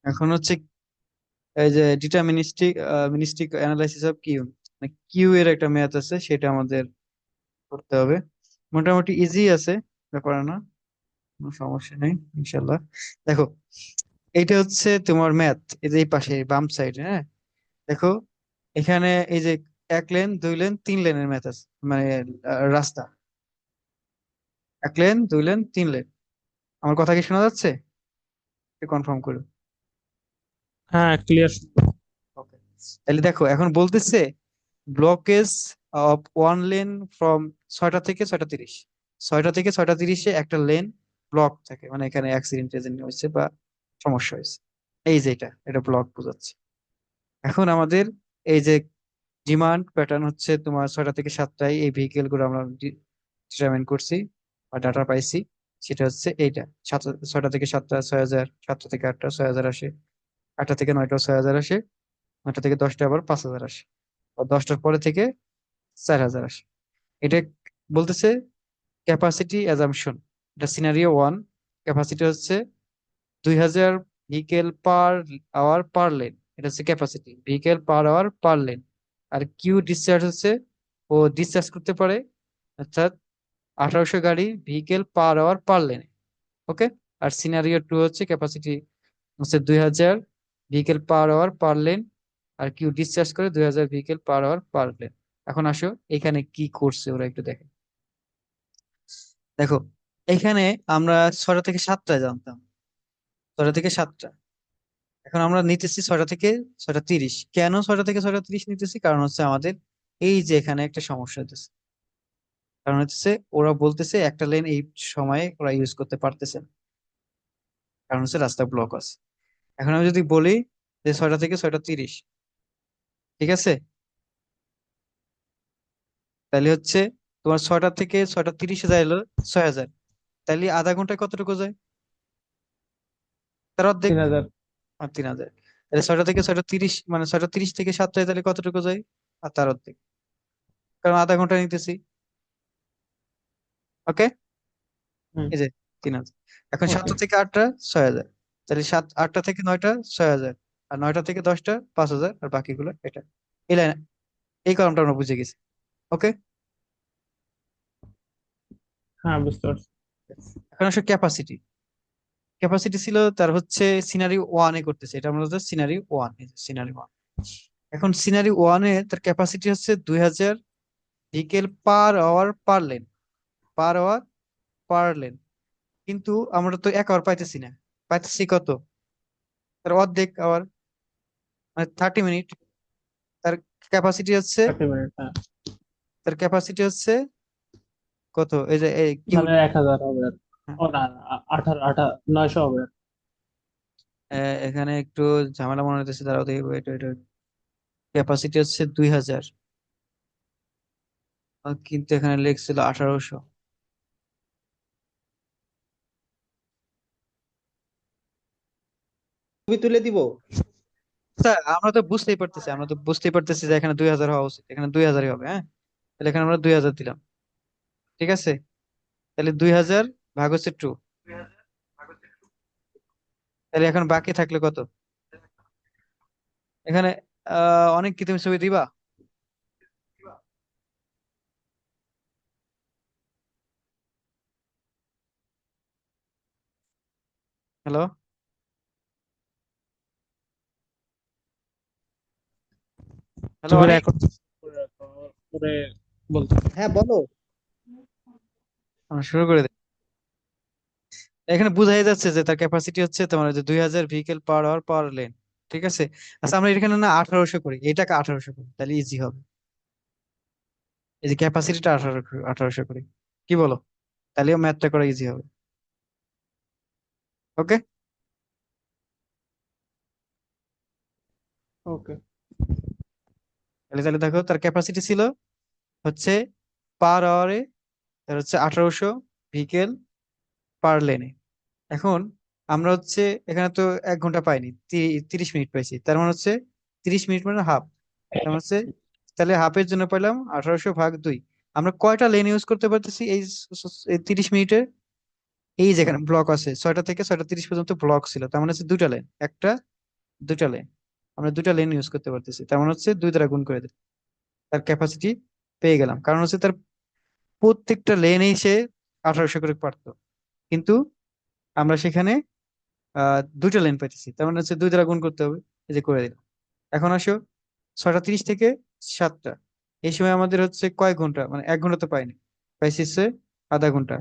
এখন হচ্ছে এই যে ডিটারমিনিস্টিক মিনিস্টিক অ্যানালাইসিস অফ কিউ, মানে কিউ এর একটা ম্যাথ আছে, সেটা আমাদের করতে হবে। মোটামুটি ইজি আছে, ব্যাপার না, কোনো সমস্যা নেই ইনশাল্লাহ। দেখো, এইটা হচ্ছে তোমার ম্যাথ, এই যে এই পাশে বাম সাইডে, হ্যাঁ। দেখো, এখানে এই যে 1 লেন 2 লেন 3 লেনের ম্যাথ আছে, মানে রাস্তা 1 লেন 2 লেন 3 লেন। আমার কথা কি শোনা যাচ্ছে? কনফার্ম করো। হ্যাঁ, ক্লিয়ার। ওকে, তাহলে দেখো এখন বলতেছে ব্লকেজ অফ 1 লেন ফ্রম 6টা থেকে 6টা 30, 6টা থেকে 6টা 30-এ একটা লেন ব্লক থাকে, মানে এখানে অ্যাক্সিডেন্ট হয়েছে বা সমস্যা হয়েছে। এই যে এটা ব্লক বোঝাচ্ছে। এখন আমাদের এই যে ডিমান্ড প্যাটার্ন হচ্ছে তোমার 6টা থেকে 7টায় এই ভেহিকেল গুলো আমরা ডিটারমাইন করছি বা ডাটা পাইছি। সেটা হচ্ছে এইটা, 6টা থেকে 7টা 6,000, 7টা থেকে 8টা 6,000 আসে, 8টা থেকে 9টা 6,000 আসে, 9টা থেকে 10টা আবার 5,000 আসে, আর 10টার পরে থেকে 4,000 আসে। এটা বলতেছে ক্যাপাসিটি অ্যাজাম্পশন। এটা সিনারিও 1। ক্যাপাসিটি হচ্ছে 2,000 vehicle per hour per lane, এটা হচ্ছে capacity vehicle per hour per lane. আর কিউ ডিসচার্জ হচ্ছে, ও ডিসচার্জ করতে পারে অর্থাৎ 1,800 গাড়ি ভেহিকেল পার আওয়ার পার লেনে। ওকে। আর সিনারিও 2 হচ্ছে ক্যাপাসিটি হচ্ছে 2,000 vehicle per hour per lane, আর কিউ ডিসচার্জ করে 2,000 vehicle per hour per lane. এখন আসো এখানে কি করছে ওরা একটু দেখে। দেখো, এখানে আমরা 6টা থেকে 7টায় জানতাম, 6টা থেকে 7টা। এখন আমরা নিতেছি 6টা থেকে 6টা 30। কেন 6টা থেকে 6টা 30 নিতেছি? কারণ হচ্ছে আমাদের এই যে এখানে একটা সমস্যা হতেছে। কারণ হচ্ছে ওরা বলতেছে একটা লেন এই সময়ে ওরা ইউজ করতে পারতেছে না, কারণ হচ্ছে রাস্তা ব্লক আছে। এখন আমি যদি বলি যে 6টা থেকে 6টা 30, ঠিক আছে, তাহলে হচ্ছে তোমার 6টা থেকে 6টা 30-এ যায় হলো 6,000, তাহলে আধা ঘন্টায় কতটুকু যায়? তার অর্ধেক। 3,000। আর 3,000। তাহলে 6টা থেকে 6টা 30, মানে 6টা 30 থেকে 7টায় তাহলে কতটুকু যায়? আর তার অর্ধেক, কারণ আধা ঘন্টা নিতেছি। ওকে, হুম। এই যে 3,000। এখন ওকে। 7টা থেকে 8টা 6,000, তাহলে 8টা থেকে 9টা 6,000, আর 9টা থেকে 10টা 5,000, আর বাকিগুলো এটা। এই লাইন, এই কলমটা আমরা বুঝে গেছি। ওকে। হ্যাঁ, বুঝতে পারছি। এখন আসলে ক্যাপাসিটি, ক্যাপাসিটি ছিল তার হচ্ছে সিনারি 1-এ করতেছে, এটা আমরা সিনারি 1, সিনারি 1। এখন সিনারি 1-এ তার ক্যাপাসিটি হচ্ছে 2,000 vehicle per hour per lane, per hour per lane. কিন্তু আমরা তো 1 আওয়ার পাইতেছি না, পাইতেছি কত? তার অর্ধেক আওয়ার, মানে 30 মিনিট। তার ক্যাপাসিটি হচ্ছে, 30 মিনিট, হ্যাঁ। তার ক্যাপাসিটি হচ্ছে কত? এই যে এই কিউ, মানে 1,000 হবে আর। ও না, না, 900 হবে আর। এখানে একটু ঝামেলা মনে হইতেছে, দাঁড়াও দেখি, ওয়েট ওয়েট ওয়েট। ক্যাপাসিটি হচ্ছে 2,000, কিন্তু এখানে লেখছিল 1,800। ছবি তুলে দিব। স্যার আমরা তো বুঝতেই পারতেছি যে এখানে 2,000 হওয়া উচিত, এখানে 2,000-ই হবে, হ্যাঁ। তাহলে এখানে আমরা 2,000 দিলাম, ঠিক আছে। তাহলে 2,000 ভাগ হচ্ছে 2, তাহলে এখন বাকি থাকলে কত? এখানে অনেক কি তুমি ছবি দিবা? হ্যালো, হ্যালো ছবি অনেক। রেকর্ড করে বলতে। হ্যাঁ বলো, আমরা শুরু করে দিই। এখানে বোঝাই যাচ্ছে যে তার ক্যাপাসিটি হচ্ছে তোমার ওই যে 2,000 vehicle per hour per lane, ঠিক আছে। আচ্ছা, আমরা এখানে না 1,800 করি, এটাকে 1,800 করি, তাহলে ইজি হবে। এই যে ক্যাপাসিটিটা 1,800 করি, কি বলো? তাহলেও ম্যাথটা করা ইজি হবে। ওকে। ওকে। তাহলে তাহলে দেখো তার ক্যাপাসিটি ছিল হচ্ছে পার আওয়ারে, তার হচ্ছে 1,800 ভেহিকেল পার লেনে। এখন আমরা হচ্ছে এখানে তো 1 ঘন্টা পাইনি, 30 মিনিট পাইছি, তার মানে হচ্ছে 30 মিনিট মানে হাফ। তার মানে হচ্ছে, তাহলে হাফের জন্য পাইলাম 1,800 ভাগ 2। আমরা কয়টা লেন ইউজ করতে পারতেছি এই 30 মিনিটে? এই যেখানে ব্লক আছে 6টা থেকে 6টা 30 পর্যন্ত ব্লক ছিল, তার মানে হচ্ছে 2টা লেন, একটা দুটা লেন, আমরা দুটা লেন ইউজ করতে পারতেছি, তার মানে হচ্ছে দুই দ্বারা গুণ করে দিই, তার ক্যাপাসিটি পেয়ে গেলাম। কারণ হচ্ছে তার প্রত্যেকটা লেনেই সে 1800 করে পারতো, কিন্তু আমরা সেখানে দুটো লেন পাইতেছি, তার মানে হচ্ছে দুই দ্বারা গুণ করতে হবে। এই যে করে দিলাম। এখন আসো 6:30 থেকে 7টা, এই সময় আমাদের হচ্ছে কয় ঘন্টা, মানে 1 ঘন্টা তো পাইনি, পাইছি হচ্ছে আধা ঘন্টা।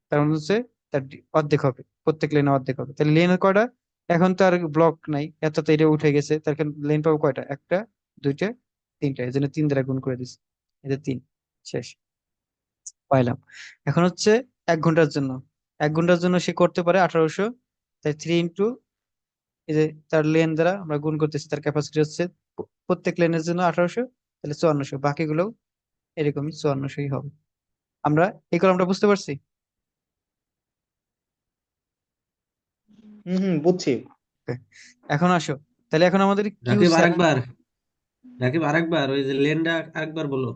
তার মানে হচ্ছে তার অর্ধেক হবে, প্রত্যেক লেনে অর্ধেক হবে। তাহলে লেন কয়টা? এখন তো আর ব্লক নাই, এত তো এটা উঠে গেছে, তার লেন পাবো কয়টা? একটা, দুইটা, তিনটা, এই জন্য 3 দ্বারা গুণ করে দিচ্ছি। এই যে 3, শেষ, পাইলাম। এখন হচ্ছে 1 ঘন্টার জন্য, 1 ঘন্টার জন্য সে করতে পারে 1800, তাই 3 ইন্টু এই যে তার লেন দ্বারা আমরা গুণ করতেছি, তার ক্যাপাসিটি হচ্ছে প্রত্যেক লেনের জন্য 1800, তাহলে 5400, বাকিগুলো এরকমই 5400ই হবে। আমরা এই কলমটা বুঝতে পারছি? হুম, হুম, বুঝছি। Okay. এখন আসো, তাহলে এখন আমাদের কিউ রাকিব আরেকবার, রাকিব আরেকবার ওই যে লেনটা আরেকবার বলো।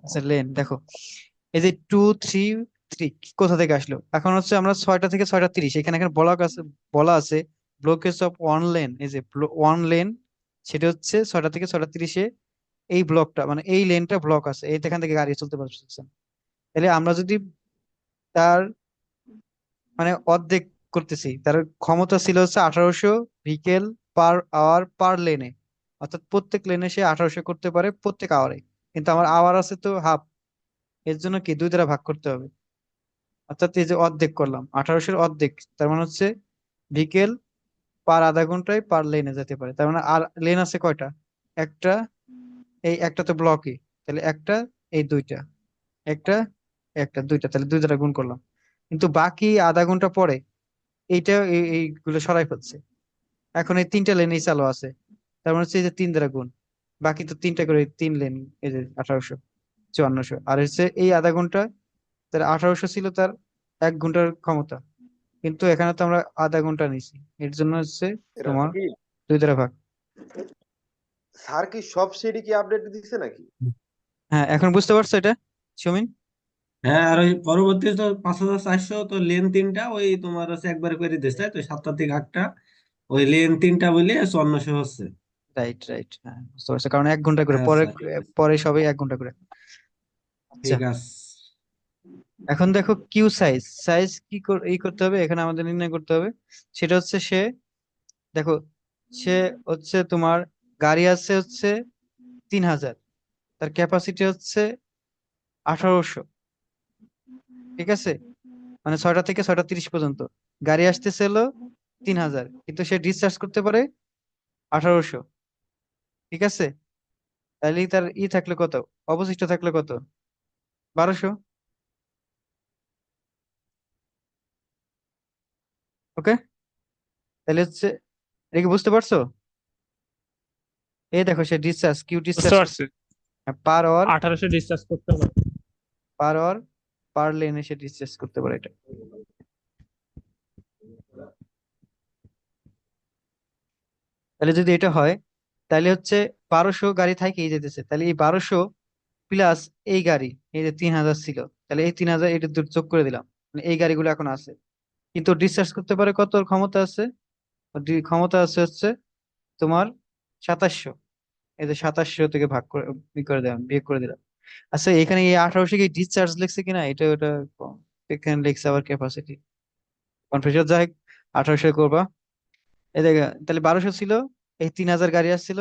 আচ্ছা লেন দেখো, এই যে 2 3 3 কোথা থেকে আসলো? এখন হচ্ছে আমরা 6টা থেকে 6:30, এখানে এখানে বলা আছে ব্লকেজ অফ ওয়ান লেন, এই যে ওয়ান লেন, সেটা হচ্ছে 6টা থেকে 6:30-এ এই ব্লকটা, মানে এই লেনটা ব্লক আছে, এই এখান থেকে গাড়ি চলতে পারছে। তাহলে আমরা যদি তার মানে অর্ধেক করতেছি, তার ক্ষমতা ছিল হচ্ছে 1800 ভেহিকেল পার আওয়ার পার লেনে, অর্থাৎ প্রত্যেক লেনে সে 1800 করতে পারে প্রত্যেক আওয়ারে, কিন্তু আমার আওয়ার আছে তো হাফ, এর জন্য কি দুই দ্বারা ভাগ করতে হবে। অর্থাৎ এই যে অর্ধেক করলাম, 1800-এর অর্ধেক, তার মানে হচ্ছে ভেহিকেল পার আধা ঘন্টায় পার লেনে যেতে পারে। তার মানে আর লেন আছে কয়টা? একটা, এই একটা তো ব্লকই, তাহলে একটা, এই দুইটা, একটা, একটা, দুইটা, তাহলে দুই দ্বারা গুণ করলাম। কিন্তু বাকি আধা ঘন্টা পরে এইটা এইগুলো সরাই ফেলছে, এখন এই তিনটা লেনই চালু আছে, তার মানে হচ্ছে এই যে 3 দ্বারা গুণ, বাকি তো তিনটা করে 3 লেন, এই যে 1800, 5400, আর হচ্ছে এই আধা ঘন্টা, তার 1800 ছিল তার 1 ঘন্টার ক্ষমতা, কিন্তু এখানে তো আমরা আধা ঘন্টা নিছি, এর জন্য হচ্ছে তোমার কি 2 দ্বারা ভাগ। স্যার কি সব সিডি কি আপডেট দিচ্ছে নাকি? হ্যাঁ, এখন বুঝতে পারছো এটা, সুমিন? হ্যাঁ, আর ওই পরবর্তী তো 5400 তো লেন তিনটা ওই তোমার হচ্ছে একবার করে দিচ্ছে, তাই তো 7টা থেকে 8টা, ওই লেন তিনটা বলে 5400 হচ্ছে। রাইট, রাইট, হ্যাঁ বুঝতে পারছো, কারণ 1 ঘন্টা করে পরে, আচ্ছা ঠিক আছে, পরে সবাই 1 ঘন্টা করে। আচ্ছা, ঠিক আছে। এখন দেখো কিউ সাইজ, সাইজ কি করতে হবে এখানে আমাদের নির্ণয় করতে হবে। সেটা হচ্ছে সে, দেখো, সে হচ্ছে তোমার গাড়ি আছে হচ্ছে 3000, তার ক্যাপাসিটি হচ্ছে 1800, ঠিক আছে? মানে 6টা থেকে 6:30 পর্যন্ত গাড়ি আসতেছে হলো 3000, কিন্তু সে ডিসচার্জ করতে পারে 1800, ঠিক আছে? তাহলে তার থাকলে কত, অবশিষ্ট থাকলে কত? 1200। ওকে, তাহলে হচ্ছে, এটা কি বুঝতে পারছো? এই দেখো, সে ডিসচার্জ, কিউ বুঝতে ডিসচার্জ পারছি। পার আওয়ার, 1800 ডিসচার্জ করতে হবে। পার আওয়ার, পার লেনে সে ডিসচার্জ করতে পারে এটা। তাহলে যদি এটা হয়, তাহলে হচ্ছে 1200 গাড়ি থাকেই যেতেছে, তাহলে এই 1200 প্লাস এই গাড়ি, এই যে 3000 ছিল, তাহলে এই 3000 এটা যোগ করে দিলাম, মানে এই গাড়িগুলো এখন আছে, কিন্তু ডিসচার্জ করতে পারে কত, ওর ক্ষমতা আছে? ওর ক্ষমতা আছে হচ্ছে তোমার 2700, এই যে 2700 থেকে ভাগ করে করে দিলাম, বিয়োগ করে দিলাম। আচ্ছা, এখানে এই 1800 কি ডিসচার্জ লিখছে কিনা, এটা ওটা এখানে লিখছে আবার ক্যাপাসিটি, কনফিউশন যাই হোক, 1800 করবা। এই দেখে, তাহলে 1200 ছিল, এই 3000 গাড়ি আসছিল,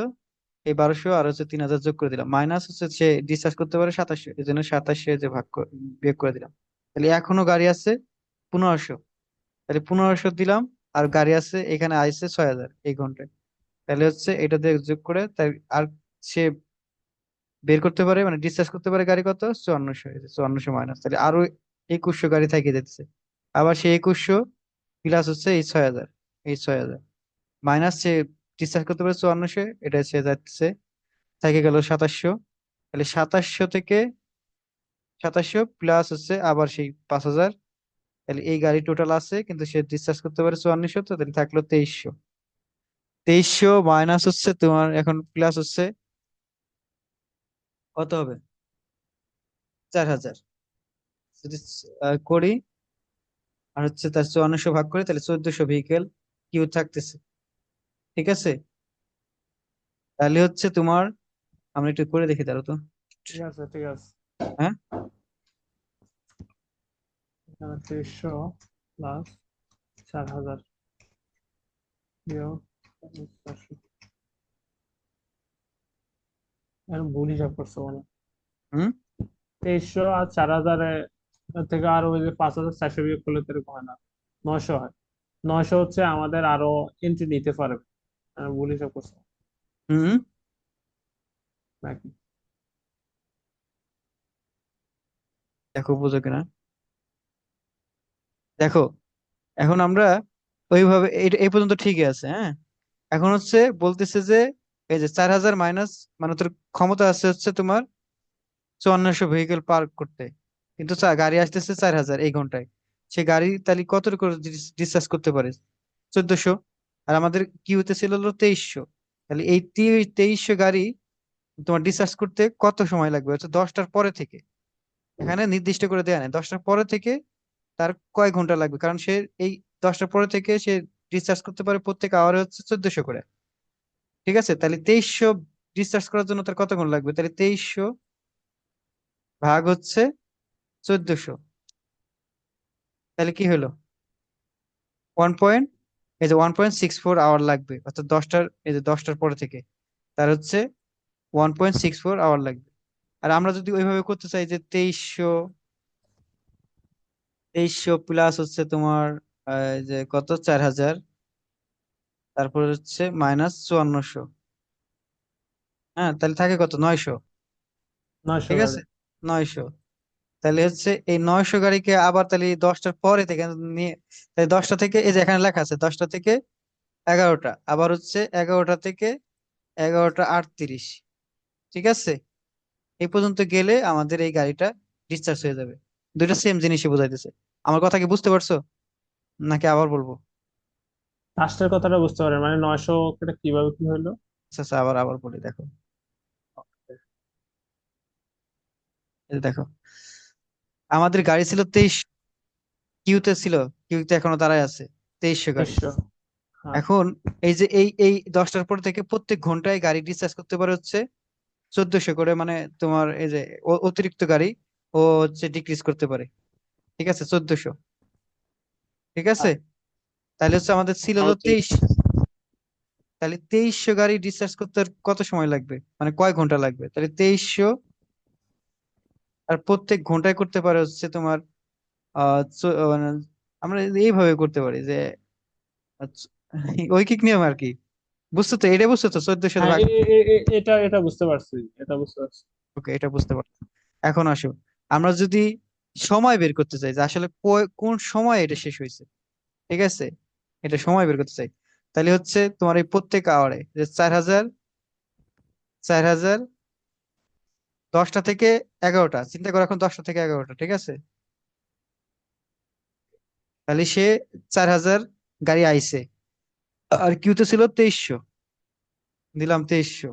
এই 1200 আর হচ্ছে 3000 যোগ করে দিলাম, মাইনাস হচ্ছে সে ডিসচার্জ করতে পারে 2700, এই জন্য 2700 যে বিয়োগ করে দিলাম। তাহলে এখনো গাড়ি আছে 1500, তাহলে 1500 দিলাম, আর গাড়ি আছে এখানে আইছে 6000 এই ঘন্টায়, তাহলে হচ্ছে এটা দিয়ে যোগ করে তাই, আর সে বের করতে পারে, মানে ডিসচার্জ করতে পারে গাড়ি কত, 5400, 5400 মাইনাস, তাহলে আরো 2100 গাড়ি থেকে যাচ্ছে। আবার সেই 2100 প্লাস হচ্ছে এই 6000, এই 6000 মাইনাস সে ডিসচার্জ করতে পারে 5400, এটা সে যাচ্ছে, থেকে গেল 2700, তাহলে 2700 প্লাস হচ্ছে আবার সেই 5000, তাহলে এই গাড়ি টোটাল আছে, কিন্তু সে ডিসচার্জ করতে পারে 5400, তো তাহলে থাকলো 2300। 2300 মাইনাস হচ্ছে তোমার এখন প্লাস হচ্ছে কত হবে, 4000, যদি করি, আর হচ্ছে তার 5400 ভাগ করে, তাহলে 1400 ভেহিকেল কিউ থাকতেছে, ঠিক আছে, তাহলে হচ্ছে তোমার, আমরা একটু করে দেখি তাহলে তো। ঠিক আছে ঠিক আছে। হ্যাঁ, এখানে 2300 প্লাস 4000 বিয়োগ 400। এখন ভুল হিসাব করছো মানে হুম 2300 আর 4000 থেকে আরো ওই যে 5400 বিয়োগ করলে তো এরকম হয় না, 900 হয়। 900 হচ্ছে আমাদের আরো এন্ট্রি নিতে পারবে। ভুল হিসাব করছো হুম নাকি? দেখো বুঝো কিনা। দেখো এখন আমরা ওইভাবে এই পর্যন্ত ঠিকই আছে, হ্যাঁ। এখন হচ্ছে বলতেছে যে এই যে 4000 মাইনাস, মানে তোর ক্ষমতা আছে হচ্ছে তোমার 5400 ভেহিকেল পার্ক করতে, কিন্তু গাড়ি আসতেছে 4000 এই ঘন্টায়। সে গাড়ি তাহলে কত করে ডিসচার্জ করতে পারে? 1400। আর আমাদের কিউতে ছিল হলো 2300। তাহলে এই 2300 গাড়ি তোমার ডিসচার্জ করতে কত সময় লাগবে? হচ্ছে 10টার পরে থেকে। এখানে নির্দিষ্ট করে দেয়া নেই 10টার পরে থেকে তার কয় ঘন্টা লাগবে, কারণ সে এই 10টার পরে থেকে সে ডিসচার্জ করতে পারে প্রত্যেক আওয়ারে হচ্ছে 1400 করে। ঠিক আছে, তাহলে 2300 ডিসচার্জ করার জন্য তার কত ঘন্টা লাগবে? তাহলে 2300 ভাগ হচ্ছে 1400, তাহলে কি হলো? 1 পয়েন্ট, এই যে 1.64 আওয়ার লাগবে, অর্থাৎ 10টার, এই যে 10টার পরে থেকে তার হচ্ছে 1.64 আওয়ার লাগবে। আর আমরা যদি ওইভাবে করতে চাই যে 2300 প্লাস হচ্ছে তোমার এই যে কত 4000, তারপর হচ্ছে মাইনাস 5400, হ্যাঁ, তাহলে থাকে কত 900। 900 ঠিক গাড়ি। আছে, 900। তাহলে হচ্ছে এই 900 গাড়িকে আবার তাহলে 10টার পরে থেকে নিয়ে, তাহলে 10টা থেকে, এই যে এখানে লেখা আছে 10টা থেকে 11টা, আবার হচ্ছে 11টা থেকে 11টা 38। ঠিক আছে, এই পর্যন্ত গেলে আমাদের এই গাড়িটা ডিসচার্জ হয়ে যাবে। দুইটা সেম জিনিসই বোঝাইতেছে। আমার কথা কি বুঝতে পারছো নাকি আবার বলবো? লাস্টের কথাটা বুঝতে পারেন মানে 900 এটা কিভাবে কি হলো? আচ্ছা আচ্ছা, আবার আবার বলি দেখো। এই যে দেখো, আমাদের গাড়ি ছিল 23, কিউতে ছিল, কিউতে এখনো দাঁড়ায় আছে 2300 গাড়ি। 2300। হ্যাঁ। এখন এই যে এই 10টার পর থেকে প্রত্যেক ঘন্টায় গাড়ি ডিসচার্জ করতে পারে হচ্ছে 1400 করে, মানে তোমার এই যে অতিরিক্ত গাড়ি ও হচ্ছে ডিক্রিজ করতে পারে। ঠিক আছে, 1400। ঠিক আছে, তাহলে হচ্ছে আমাদের ছিল হলো 23, তাহলে 2300 গাড়ি ডিসচার্জ করতে আর কত সময় লাগবে, মানে কয় ঘন্টা লাগবে? তাহলে 2300 আর প্রত্যেক ঘন্টায় করতে পারে হচ্ছে তোমার মানে আমরা এইভাবে করতে পারি যে আচ্ছা, ঐকিক নিয়ম আর কি। বুঝছো তো, এটা বুঝছো তো 1400 হ্যাঁ ভাগ। এটা বুঝতে পারছি, এটা বুঝতে পারছি। ওকে, এটা বুঝতে পারছো। এখন আসো, আমরা যদি সময় বের করতে চাই যে আসলে কোন সময় এটা শেষ হয়েছে, ঠিক আছে, এটা সময় বের করতে চাই, তাহলে হচ্ছে তোমার এই প্রত্যেক আওয়ারে যে 4000, 4000, 10টা থেকে 11টা, চিন্তা করো এখন 10টা থেকে 11টা, ঠিক আছে, তাহলে সে 4000 গাড়ি আইছে, আর কিউতে ছিল 2300, দিলাম 2300,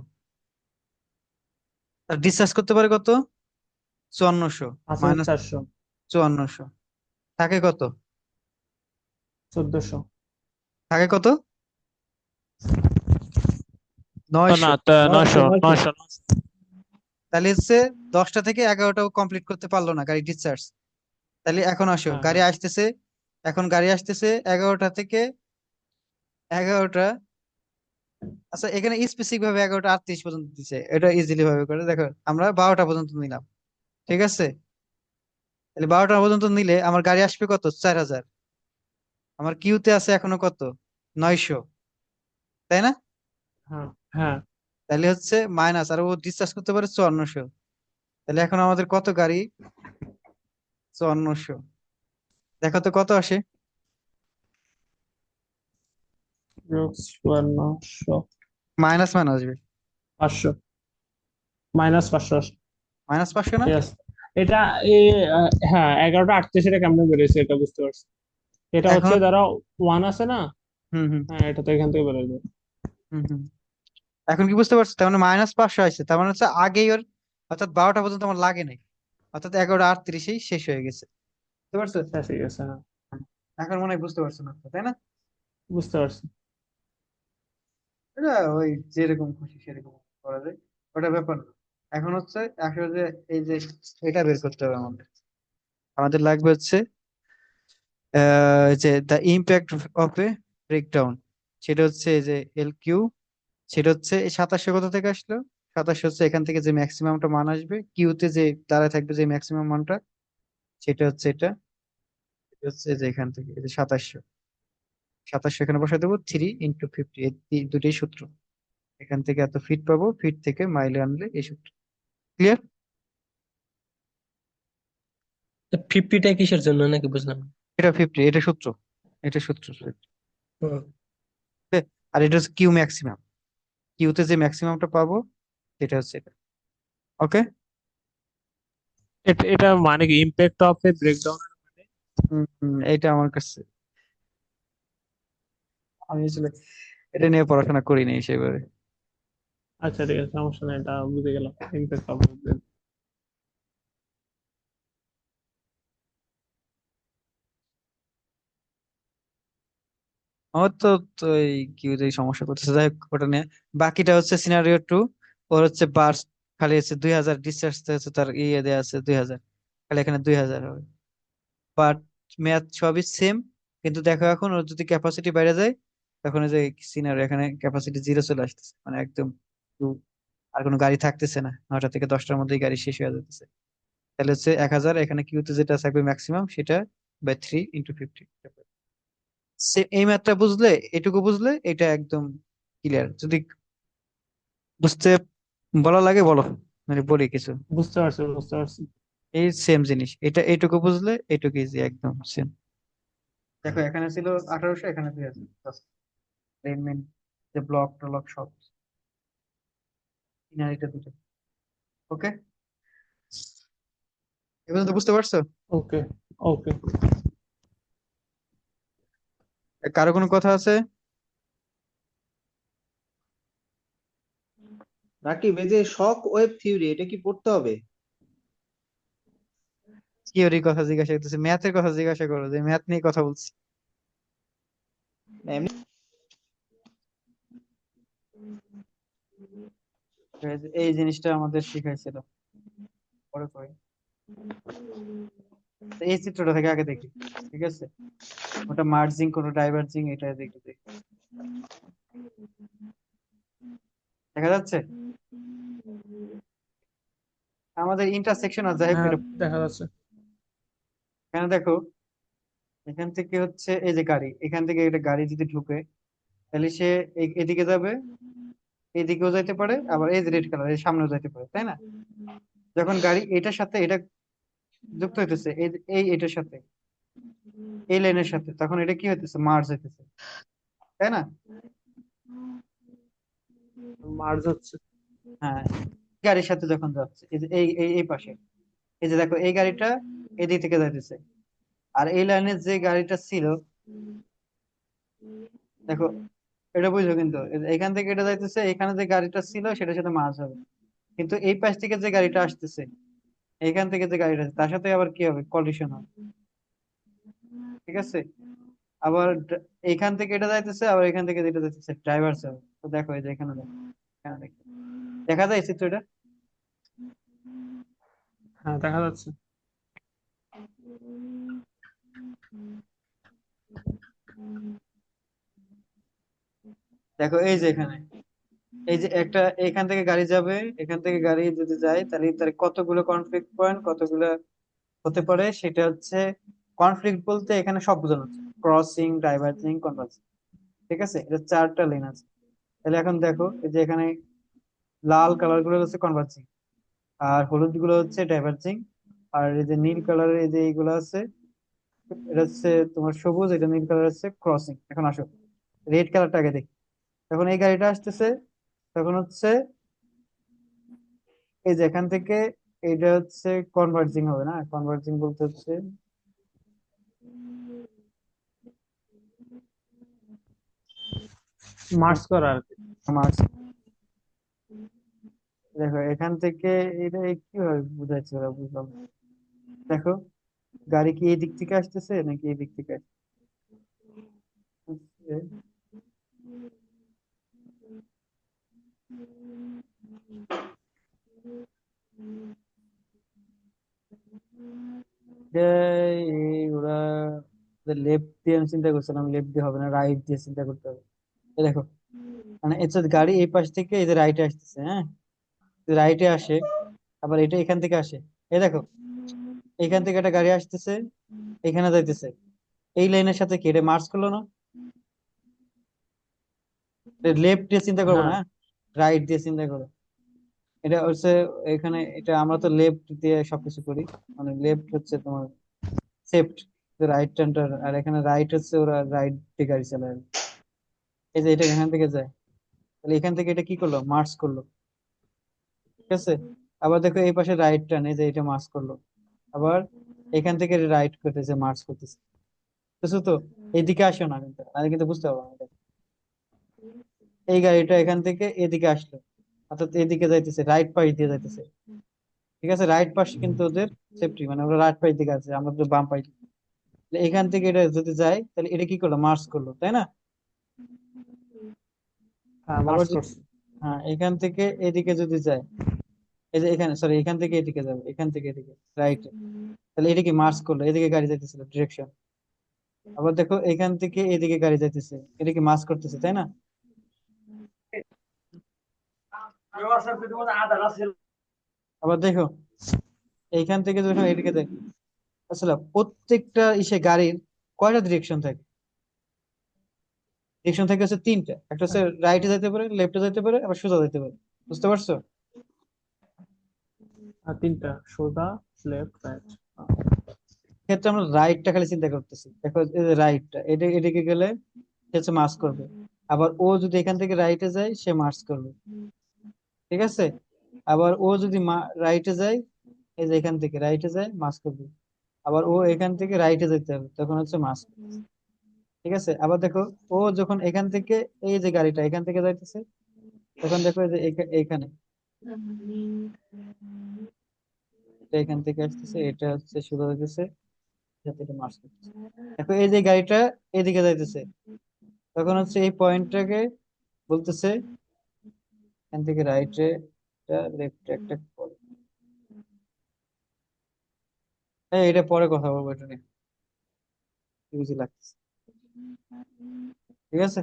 আর ডিসচার্জ করতে পারে কত? 5400 মাইনাস 5400। 5400, থাকে কত? 1400। থাকে কত? না 900। 900 900। তাহলে হচ্ছে 10টা থেকে 11টাও কমপ্লিট করতে পারলো না গাড়ি ডিসচার্জ। তাহলে এখন আসো, হ্যাঁ গাড়ি হ্যাঁ। আসতেছে, এখন গাড়ি আসতেছে 11টা থেকে 11টা। আচ্ছা, এখানে স্পেসিফিক ভাবে 11টা 38 পর্যন্ত দিচ্ছে, এটা ইজিলি ভাবে করে দেখো, আমরা 12টা পর্যন্ত নিলাম। ঠিক আছে, তাহলে 12টা পর্যন্ত নিলে আমার গাড়ি আসবে কত? 4000। আমার কিউতে আছে এখনো কত? 900, তাই না? হ্যাঁ হ্যাঁ। তাহলে হচ্ছে মাইনাস, আর ও ডিসচার্জ করতে পারে 5400। তাহলে এখন আমাদের কত গাড়ি? 5400। দেখো তো কত আসে। বিয়োগ 5400। মাইনাস মান আসবে। 500। -500 আসে। -500 না? ঠিক আছে। এটা হ্যাঁ 11টা 38 এটা কেমনে বেরোয়েছে এটা বুঝতে পারছি। এটা হচ্ছে এখন ধরো 1 আছে না? হুম হুম হ্যাঁ এটা তো এখান থেকে বেরোবে। হুম হুম এখন কি বুঝতে পারছো? তার মানে -500 আসছে, তার মানে হচ্ছে আগেই ওর, অর্থাৎ 12টা পর্যন্ত আমার লাগে নাই, অর্থাৎ 11টা 38-এই শেষ হয়ে গেছে। বুঝতে পারছো? শেষ হয়ে গেছে হ্যাঁ। এখন মনে হয় বুঝতে পারছো না, তাই না? বুঝতে পারছি। এটা ওই যেরকম খুশি সেরকম করা যায়, ওটা ব্যাপার না। এখন হচ্ছে আসলে যে এই যে এটা বের করতে হবে আমাদের। আমাদের লাগবে হচ্ছে যে the impact of A breakdown, সেটা হচ্ছে এই যে এল কিউ, সেটা হচ্ছে এই 2700 কোথা থেকে আসলো? 2700 হচ্ছে এখান থেকে যে ম্যাক্সিমামটা মান আসবে কিউতে, যে দাঁড়ায় থাকবে যে ম্যাক্সিমাম মানটা, সেটা হচ্ছে এটা। এটা হচ্ছে এই যে এখান থেকে এই যে 2700, 2700 এখানে বসাই দেবো, 3 × 50, এই দুটোই সূত্র। এখান থেকে এত ফিট পাবো, ফিট থেকে মাইলে আনলে এই সূত্র। ক্লিয়ার? 50টা কিসের জন্য নাকি বুঝলাম না। এটা 50, এটা সূত্র, এটা সূত্র। হুম। Okay? আর এটা হচ্ছে কিউ ম্যাক্সিমাম, কিউতে যে ম্যাক্সিমামটা পাবো সেটা হচ্ছে এটা। ওকে। এটা এটা মানে কি ইম্প্যাক্ট অফ এ ব্রেকডাউন? এইটা আমার কাছে, আমি আসলে এটা নিয়ে পড়াশোনা করিনি সেভাবে। আচ্ছা ঠিক আছে, সমস্যা নেই, এটা বুঝে গেলাম। ইম্প্যাক্ট অফ আমার তো তো এই কিউ যে সমস্যা করতেছে, যাই হোক ওটা নিয়ে। বাকিটা হচ্ছে সিনারিও 2, ওর হচ্ছে বার্স্ট খালি হচ্ছে 2000, ডিসচার্জ হচ্ছে তার ইয়ে দেওয়া আছে 2000, খালি এখানে 2000 হবে। বাট ম্যাথ সবই সেম, কিন্তু দেখো এখন ওর যদি ক্যাপাসিটি বেড়ে যায়, তখন এই যে সিনারিও এখানে ক্যাপাসিটি 0 চলে আসতেছে, মানে একদম আর কোনো গাড়ি থাকতেছে না, 9টা থেকে 10টার মধ্যেই গাড়ি শেষ হয়ে যেতেছে। তাহলে হচ্ছে 1000, এখানে কিউতে যেটা থাকবে ম্যাক্সিমাম সেটা বাই 3 × 50। এই ম্যাথটা বুঝলে, এটুকু বুঝলে এটা একদম ক্লিয়ার। যদি বুঝতে বলা লাগে বলো, মানে বলি কিছু। বুঝতে পারছি, বুঝতে পারছি। এই সেম জিনিস, এটা এইটুকু বুঝলে এইটুকু ইজি, একদম সেম। দেখো এখানে ছিল 1800, এখানে 2000, মেন যে ব্লক টলক সব সিনারিটা দুটো। ওকে, এবার তো বুঝতে পারছো? ওকে, ওকে। কারো কোনো কথা আছে? রাকিব, এই যে শক ওয়েভ থিওরি, এটা কি পড়তে হবে? থিওরির কথা জিজ্ঞাসা করতেছে, ম্যাথের কথা জিজ্ঞাসা করো, যে ম্যাথ নিয়ে কথা বলছি। না, এমনি। এই জিনিসটা আমাদের শিখাইছিল পরে পরে। তো এই চিত্রটা থেকে আগে দেখি, ঠিক আছে? ওটা মার্জিং কোনো ডাইভার্জিং, এটা দেখি দেখি। দেখা যাচ্ছে আমাদের ইন্টারসেকশন আছে, যাই হোক হ্যাঁ, এটা। দেখা যাচ্ছে। এখানে দেখো, এখান থেকে হচ্ছে এই যে গাড়ি, এখান থেকে একটা গাড়ি যদি ঢুকে, তাহলে সে এদিকে যাবে, এদিকেও যাইতে পারে, আবার এই যে রেড কালার এর সামনেও যাইতে পারে, তাই না? যখন গাড়ি এটার সাথে এটা যুক্ত হইতেছে, এই এই এটার সাথে, এই লাইনের সাথে, তখন এটা কি হইতেছে? মার্জ হইতেছে, তাই না? মার্জ হচ্ছে। হ্যাঁ, গাড়ির সাথে যখন যাচ্ছে, এই যে এই এই এই পাশে, এই যে দেখো এই গাড়িটা এদিক থেকে যাইতেছে, আর এই লাইনের যে গাড়িটা ছিল, দেখো এটা বুঝো কিন্তু, এই যে এখান থেকে এটা যাইতেছে, এখানে যে গাড়িটা ছিল সেটার সাথে মার্জ হবে। কিন্তু এই পাশ থেকে যে গাড়িটা আসতেছে, এখান থেকে যে গাড়িটা আসছে, তার সাথে আবার কি হবে? কলিশন হবে, ঠিক আছে? আবার এখান থেকে এটা যাইতেছে, আবার এখান থেকে যেটা যাইতেছে ড্রাইভার্স হবে। তো দেখো এই যে এখানে দেখো, এখানে দেখো, দেখা যায় এই চিত্রটা? হ্যাঁ, দেখা যাচ্ছে। দেখো এই যে এখানে, এই যে একটা এখান থেকে গাড়ি যাবে, এখান থেকে গাড়ি যদি যায়, তাহলে তার কতগুলো কনফ্লিক্ট পয়েন্ট, কতগুলো হতে পারে, সেটা হচ্ছে কনফ্লিক্ট বলতে এখানে সব বোঝানো হচ্ছে, ক্রসিং, ডাইভার্জিং, কনভার্জিং, ঠিক আছে? এটা 4টা লেন আছে। তাহলে এখন দেখো এই যে এখানে লাল কালার গুলো হচ্ছে কনভার্জিং, আর হলুদ গুলো হচ্ছে ডাইভার্জিং, আর এই যে নীল কালারের এই যে এইগুলো আছে, এটা হচ্ছে তোমার সবুজ, এটা নীল কালার হচ্ছে ক্রসিং। এখন আসো রেড কালারটা আগে দেখি। তখন এই গাড়িটা আসতেছে, তখন হচ্ছে এই যে এখান থেকে এটা হচ্ছে কনভার্জিং হবে, না? কনভার্জিং বলতে হচ্ছে মার্জ করা আর কি। আমার, দেখো এখান থেকে এটা কিভাবে বুঝাচ্ছে ওরা, বুঝলাম না। দেখো গাড়ি কি এই দিক থেকে আসতেছে নাকি এই দিক থেকে আসতেছে? দিয়ে আমি চিন্তা করছিলাম লেফট দিয়ে হবে না, রাইট দিয়ে চিন্তা করতে হবে। এই দেখো, মানে এটা গাড়ি এই পাশ থেকে এই যে রাইটে আসতেছে, হ্যাঁ, রাইটে আসে, আবার এটা এখান থেকে আসে। এই দেখো, এখান থেকে একটা গাড়ি আসতেছে, এখানে যাইতেছে, এই লাইনের সাথে কি এটা মার্চ করলো না? লেফট দিয়ে চিন্তা করবো হ্যাঁ না, রাইট দিয়ে চিন্তা করো। এটা হচ্ছে, এখানে এটা আমরা তো লেফট দিয়ে সবকিছু করি, মানে লেফট হচ্ছে তোমার সেফট, রাইট টার্নটার, আর এখানে রাইট হচ্ছে ওরা রাইট দিয়ে গাড়ি চালায়। এই যে এটা এখান থেকে যায়, তাহলে এখান থেকে এটা কি করলো, মার্চ করলো, ঠিক আছে। আবার দেখো এই পাশে রাইট টার্ন, এই যে এটা মার্চ করলো, আবার এখান থেকে রাইট করতেছে, মার্চ করতেছে, বুঝছো তো? এইদিকে আসো না কিন্তু, আমি কিন্তু বুঝতে পারবো না। দেখো, এই গাড়িটা এখান থেকে এদিকে আসলো, অর্থাৎ এদিকে যাইতেছে, রাইট পাশ দিয়ে যাইতেছে, ঠিক আছে। রাইট পাশ কিন্তু ওদের সেফটি, মানে ওরা রাইট পাশ দিকে আছে, আমরা তো বাম পাশ। তাহলে এখান থেকে এটা যদি যায়, তাহলে এটা কি করলো, মার্চ করলো, তাই না? হ্যাঁ আবার মার্চ যদি, করছে। হ্যাঁ, এখান থেকে এদিকে যদি যায়, এই যে এখানে, সরি, এখান থেকে এদিকে যাবে, এখান থেকে এদিকে রাইট, তাহলে এটা কি মার্চ করলো, এদিকে গাড়ি যাইতেছিল ডিরেকশন। আবার দেখো এখান থেকে এদিকে গাড়ি যাইতেছে, এটা কি মার্চ করতেছে, তাই না? আবার দেখো এইখান থেকে যখন এদিকে যায়, আসলে প্রত্যেকটা ইসে গাড়ির কয়টা ডিরেকশন থাকে? ডিরেকশন থাকে হচ্ছে তিনটা, একটা হচ্ছে রাইটে যাইতে পারে, লেফটে যাইতে পারে, আবার সোজা যাইতে পারে, বুঝতে পারছো? আর তিনটা, সোজা, লেফট, রাইট। ক্ষেত্রে আমরা রাইটটা খালি চিন্তা করতেছি, দেখো এই যে রাইটটা, এটা এদিকে গেলে সে হচ্ছে মার্চ করবে, আবার ও যদি এখান থেকে রাইটে যায় সে মার্চ করবে, ঠিক আছে। আবার ও যদি রাইটে যায়, এই যে এখান থেকে রাইটে যায়, মার্চ করবে। আবার ও এখান থেকে রাইটে যেতে হবে, তখন হচ্ছে মার্চ, ঠিক আছে। আবার দেখো ও যখন এখান থেকে, এই যে গাড়িটা এখান থেকে যাইতেছে, তখন দেখো এই যে এইখানে, এটা এখান থেকে আসতেছে, এটা হচ্ছে সোজা যাইতেছে, যাতে এটা মার্চ করতেছে। দেখো এই যে গাড়িটা এদিকে যাইতেছে, তখন হচ্ছে এই পয়েন্টটাকে বলতেছে এখান থেকে রাইটে একটা, লেফটে একটা পরে। হ্যাঁ, এটা পরে কথা বলবো, এটা নিয়ে কি বুঝি লাগতেছে, ঠিক আছে।